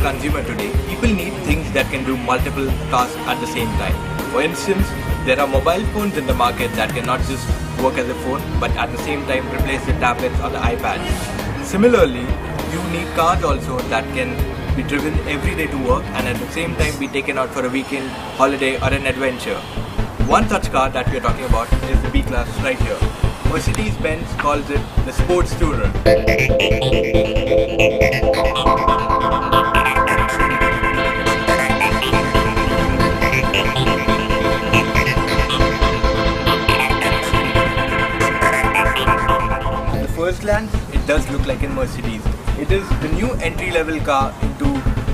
consumer today, people need things that can do multiple tasks at the same time. For instance, there are mobile phones in the market that cannot just work as a phone but at the same time replace the tablets or the iPads. Similarly, you need cars also that can be driven every day to work and at the same time be taken out for a weekend, holiday or an adventure. One such car that we are talking about is the B-Class right here. Mercedes-Benz calls it the Sports Tourer. At the first glance, it does look like a Mercedes. It is the new entry-level car into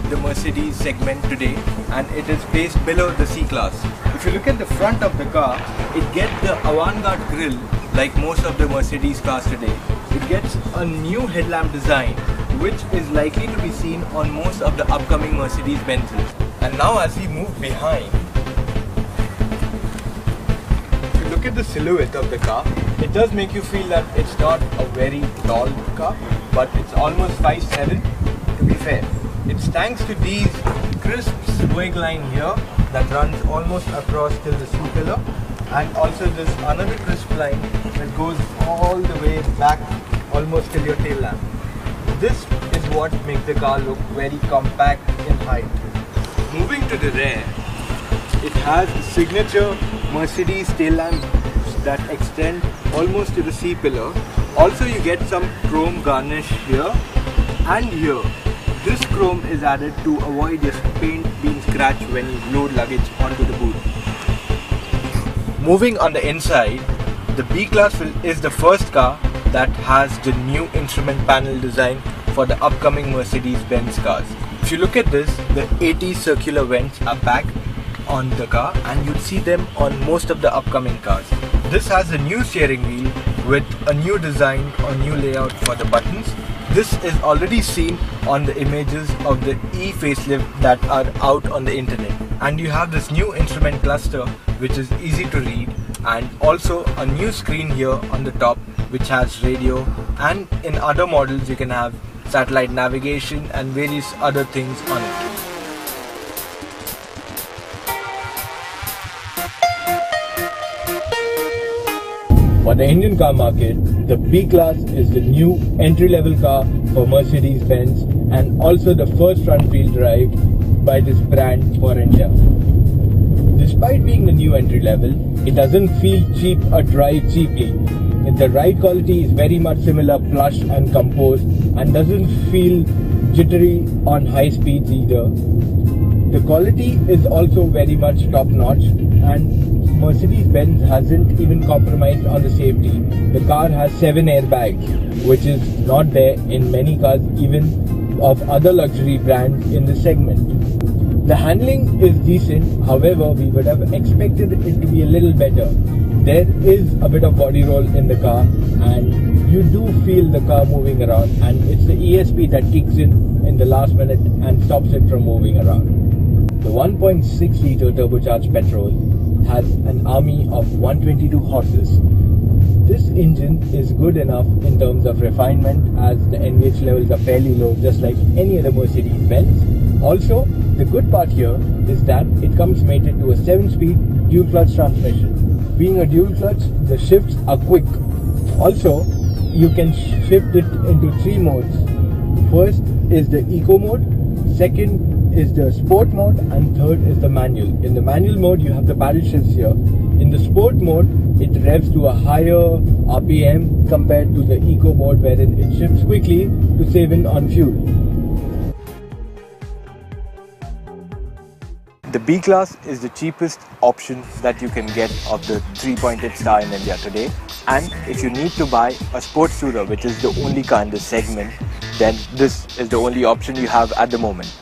the Mercedes segment today, and it is placed below the C-Class. If you look at the front of the car, it gets the avant-garde grille like most of the Mercedes cars today. It gets a new headlamp design which is likely to be seen on most of the upcoming Mercedes-Benzes. And now as we move behind, if you look at the silhouette of the car, it does make you feel that it's not a very tall car, but it's almost 5'7" to be fair. It's thanks to these crisp swag line here that runs almost across till the C-pillar, and also this another crisp line that goes all the way back almost till your tail lamp. This is what makes the car look very compact in height. Moving to the rear, it has the signature Mercedes tail lamps that extend almost to the C-pillar. Also you get some chrome garnish here and here. This chrome is added to avoid your paint being scratched when you load luggage onto the boot. Moving on the inside, the B-Class is the first car that has the new instrument panel design for the upcoming Mercedes-Benz cars. If you look at this, the 80 circular vents are back on the car and you'd see them on most of the upcoming cars. This has a new steering wheel with a new design or new layout for the buttons. This is already seen on the images of the e-facelift that are out on the internet. And you have this new instrument cluster which is easy to read, and also a new screen here on the top which has radio, and in other models you can have satellite navigation and various other things on it. For the Indian car market, the B-Class is the new entry-level car for Mercedes-Benz and also the first front-wheel drive by this brand for India. Despite being the new entry-level, it doesn't feel cheap or drive cheaply. The ride quality is very much similar, plush and composed, and doesn't feel jittery on high speeds either. The quality is also very much top-notch, and Mercedes-Benz hasn't even compromised on the safety. The car has 7 airbags, which is not there in many cars, even of other luxury brands in this segment. The handling is decent, however, we would have expected it to be a little better. There is a bit of body roll in the car, and you do feel the car moving around, and it's the ESP that kicks in the last minute and stops it from moving around. The 1.6 litre turbocharged petrol has an army of 122 horses. This engine is good enough in terms of refinement, as the NVH levels are fairly low, just like any other Mercedes-Benz. Also, the good part here is that it comes mated to a 7-speed dual clutch transmission. Being a dual clutch, the shifts are quick. Also, you can shift it into 3 modes. First is the eco mode, second is the sport mode, and third is the manual. In the manual mode, you have the paddle shifts here. In the sport mode, it revs to a higher RPM compared to the eco mode, wherein it shifts quickly to save in on fuel. The B-Class is the cheapest option that you can get of the 3-pointed star in India today, and if you need to buy a sports tourer, which is the only car in this segment, then this is the only option you have at the moment.